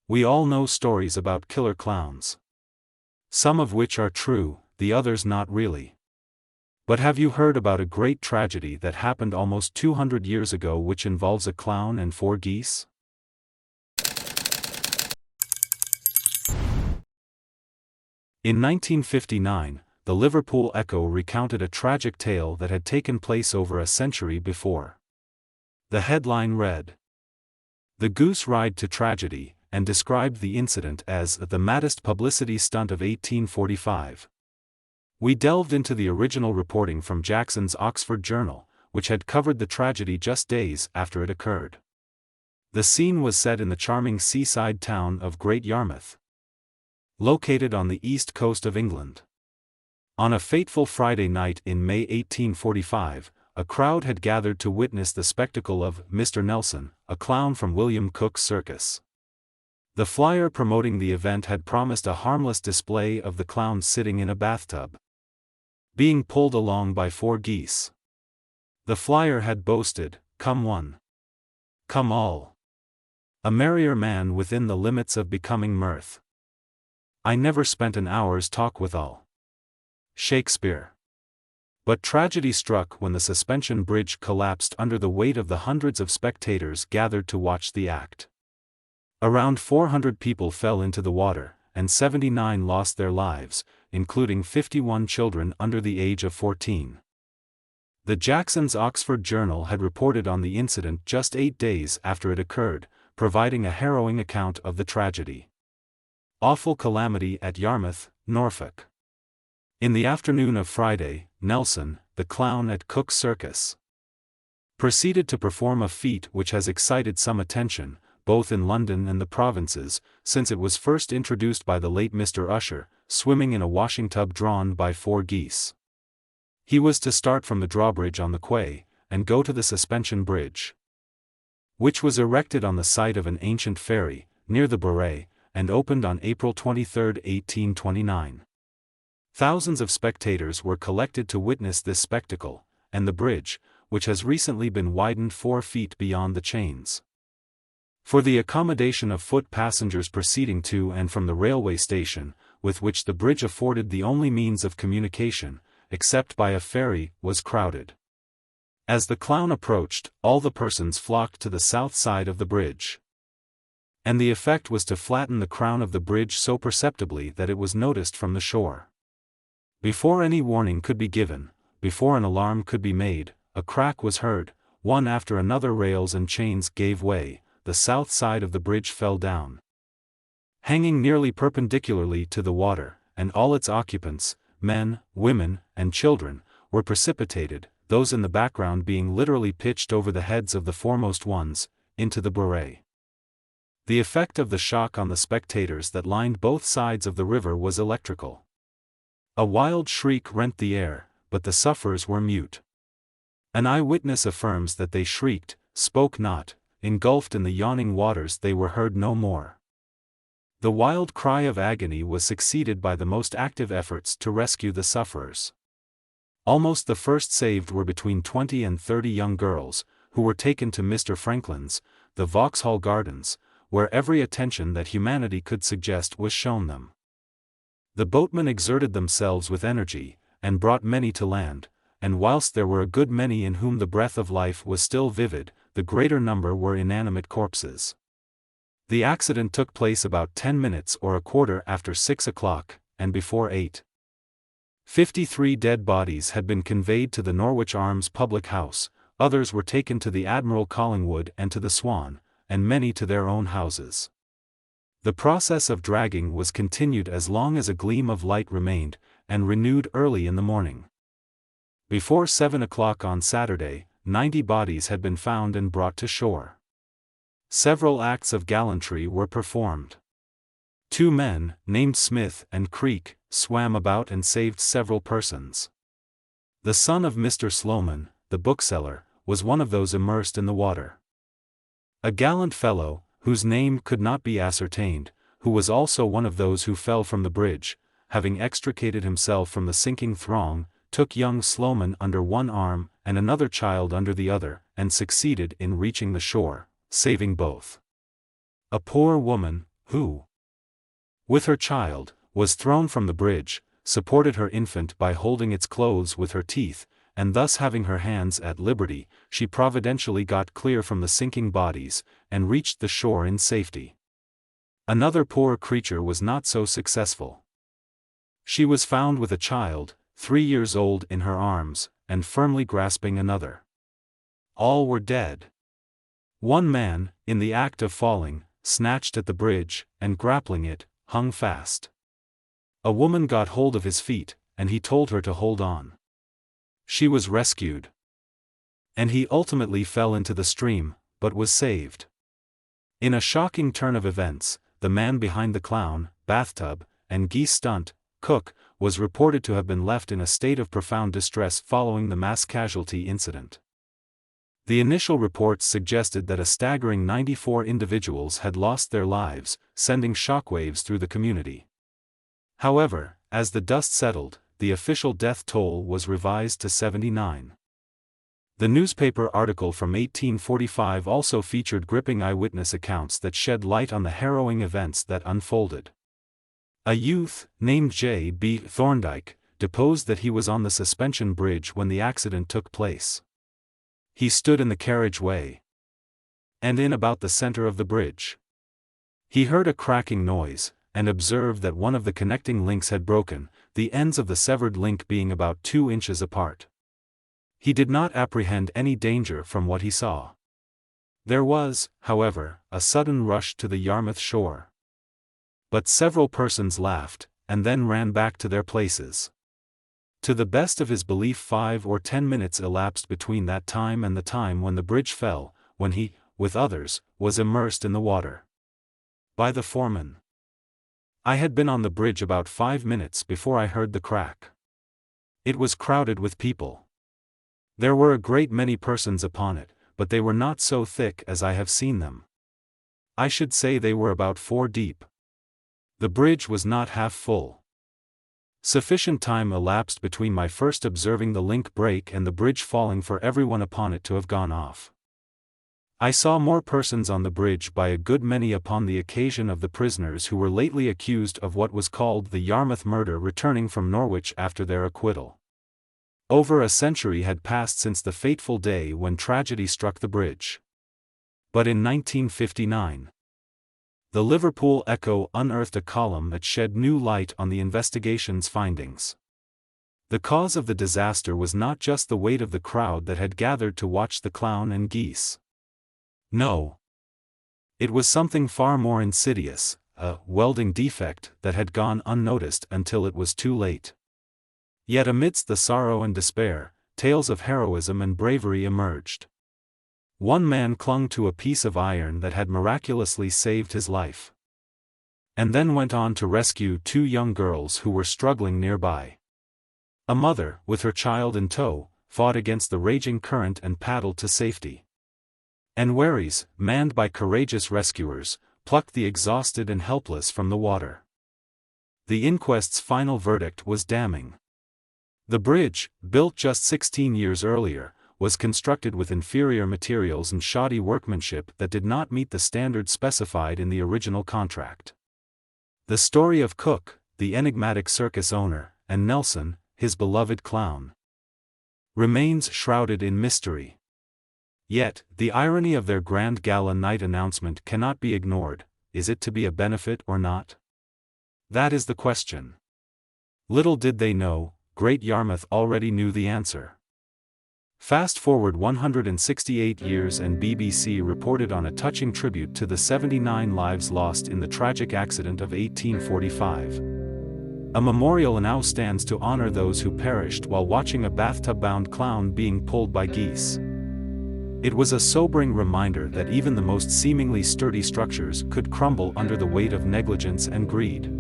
We all know stories about killer clowns. Some of which are true, the others not really. But have you heard about a great tragedy that happened almost 200 years ago which involves a clown and 4 geese? In 1959, the Liverpool Echo recounted a tragic tale that had taken place over a century before. The headline read, "The Goose Ride to Tragedy," and described the incident as the maddest publicity stunt of 1845. We delved into the original reporting from Jackson's Oxford Journal, which had covered the tragedy just days after it occurred. The scene was set in the charming seaside town of Great Yarmouth, located on the east coast of England. On a fateful Friday night in May 1845, a crowd had gathered to witness the spectacle of Mr. Nelson, a clown from William Cook's circus. The flyer promoting the event had promised a harmless display of the clown sitting in a bathtub, being pulled along by 4 geese. The flyer had boasted, "Come one, come all. A merrier man within the limits of becoming mirth. I never spent an hour's talk withal." Shakespeare. But tragedy struck when the suspension bridge collapsed under the weight of the hundreds of spectators gathered to watch the act. Around 400 people fell into the water, and 79 lost their lives, including 51 children under the age of 14. The Jackson's Oxford Journal had reported on the incident just 8 days after it occurred, providing a harrowing account of the tragedy. Awful calamity at Yarmouth, Norfolk. In the afternoon of Friday, Nelson, the clown at Cook's circus, proceeded to perform a feat which has excited some attention, both in London and the provinces, since it was first introduced by the late Mr. Usher, swimming in a washing tub drawn by 4 geese. He was to start from the drawbridge on the quay, and go to the suspension bridge, which was erected on the site of an ancient ferry, near the Bure, and opened on April 23, 1829. Thousands of spectators were collected to witness this spectacle, and the bridge, which has recently been widened 4 feet beyond the chains, for the accommodation of foot passengers proceeding to and from the railway station, with which the bridge afforded the only means of communication, except by a ferry, was crowded. As the clown approached, all the persons flocked to the south side of the bridge, and the effect was to flatten the crown of the bridge so perceptibly that it was noticed from the shore. Before any warning could be given, before an alarm could be made, a crack was heard, one after another rails and chains gave way, the south side of the bridge fell down, hanging nearly perpendicularly to the water, and all its occupants, men, women, and children, were precipitated, those in the background being literally pitched over the heads of the foremost ones, into the Bure. The effect of the shock on the spectators that lined both sides of the river was electrical. A wild shriek rent the air, but the sufferers were mute. An eyewitness affirms that they shrieked, spoke not, engulfed in the yawning waters they were heard no more. The wild cry of agony was succeeded by the most active efforts to rescue the sufferers. Almost the first saved were between 20 and 30 young girls, who were taken to Mr. Franklin's, the Vauxhall Gardens, where every attention that humanity could suggest was shown them. The boatmen exerted themselves with energy, and brought many to land, and whilst there were a good many in whom the breath of life was still vivid, the greater number were inanimate corpses. The accident took place about 10 minutes or a quarter after 6 o'clock, and before 8. 53 dead bodies had been conveyed to the Norwich Arms public house, others were taken to the Admiral Collingwood and to the Swan, and many to their own houses. The process of dragging was continued as long as a gleam of light remained, and renewed early in the morning. Before 7 o'clock on Saturday, 90 bodies had been found and brought to shore. Several acts of gallantry were performed. 2 men, named Smith and Creek, swam about and saved several persons. The son of Mr. Sloman, the bookseller, was one of those immersed in the water. A gallant fellow, whose name could not be ascertained, who was also one of those who fell from the bridge, having extricated himself from the sinking throng, took young Sloman under one arm and another child under the other, and succeeded in reaching the shore, saving both. A poor woman, who, with her child, was thrown from the bridge, supported her infant by holding its clothes with her teeth, and thus having her hands at liberty, she providentially got clear from the sinking bodies, and reached the shore in safety. Another poor creature was not so successful. She was found with a child, 3 years old, in her arms, and firmly grasping another. All were dead. One man, in the act of falling, snatched at the bridge, and grappling it, hung fast. A woman got hold of his feet, and he told her to hold on. She was rescued. And he ultimately fell into the stream, but was saved. In a shocking turn of events, the man behind the clown, bathtub, and geese stunt, Cook, was reported to have been left in a state of profound distress following the mass casualty incident. The initial reports suggested that a staggering 94 individuals had lost their lives, sending shockwaves through the community. However, as the dust settled, the official death toll was revised to 79. The newspaper article from 1845 also featured gripping eyewitness accounts that shed light on the harrowing events that unfolded. A youth, named J. B. Thorndike, deposed that he was on the suspension bridge when the accident took place. He stood in the carriageway and in about the center of the bridge. He heard a cracking noise, and observed that one of the connecting links had broken, the ends of the severed link being about 2 inches apart. He did not apprehend any danger from what he saw. There was, however, a sudden rush to the Yarmouth shore. But several persons laughed, and then ran back to their places. To the best of his belief 5 or 10 minutes elapsed between that time and the time when the bridge fell, when he, with others, was immersed in the water. By the foreman. I had been on the bridge about 5 minutes before I heard the crack. It was crowded with people. There were a great many persons upon it, but they were not so thick as I have seen them. I should say they were about 4 deep. The bridge was not half full. Sufficient time elapsed between my first observing the link break and the bridge falling for everyone upon it to have gone off. I saw more persons on the bridge by a good many upon the occasion of the prisoners who were lately accused of what was called the Yarmouth murder returning from Norwich after their acquittal. Over a century had passed since the fateful day when tragedy struck the bridge. But in 1959, the Liverpool Echo unearthed a column that shed new light on the investigation's findings. The cause of the disaster was not just the weight of the crowd that had gathered to watch the clown and geese. No. It was something far more insidious, a welding defect that had gone unnoticed until it was too late. Yet amidst the sorrow and despair, tales of heroism and bravery emerged. One man clung to a piece of iron that had miraculously saved his life, and then went on to rescue 2 young girls who were struggling nearby. A mother, with her child in tow, fought against the raging current and paddled to safety. And wherries, manned by courageous rescuers, plucked the exhausted and helpless from the water. The inquest's final verdict was damning. The bridge, built just 16 years earlier, was constructed with inferior materials and shoddy workmanship that did not meet the standards specified in the original contract. The story of Cook, the enigmatic circus owner, and Nelson, his beloved clown, remains shrouded in mystery. Yet, the irony of their grand gala night announcement cannot be ignored. Is it to be a benefit or not? That is the question. Little did they know, Great Yarmouth already knew the answer. Fast forward 168 years and BBC reported on a touching tribute to the 79 lives lost in the tragic accident of 1845. A memorial now stands to honor those who perished while watching a bathtub-bound clown being pulled by geese. It was a sobering reminder that even the most seemingly sturdy structures could crumble under the weight of negligence and greed.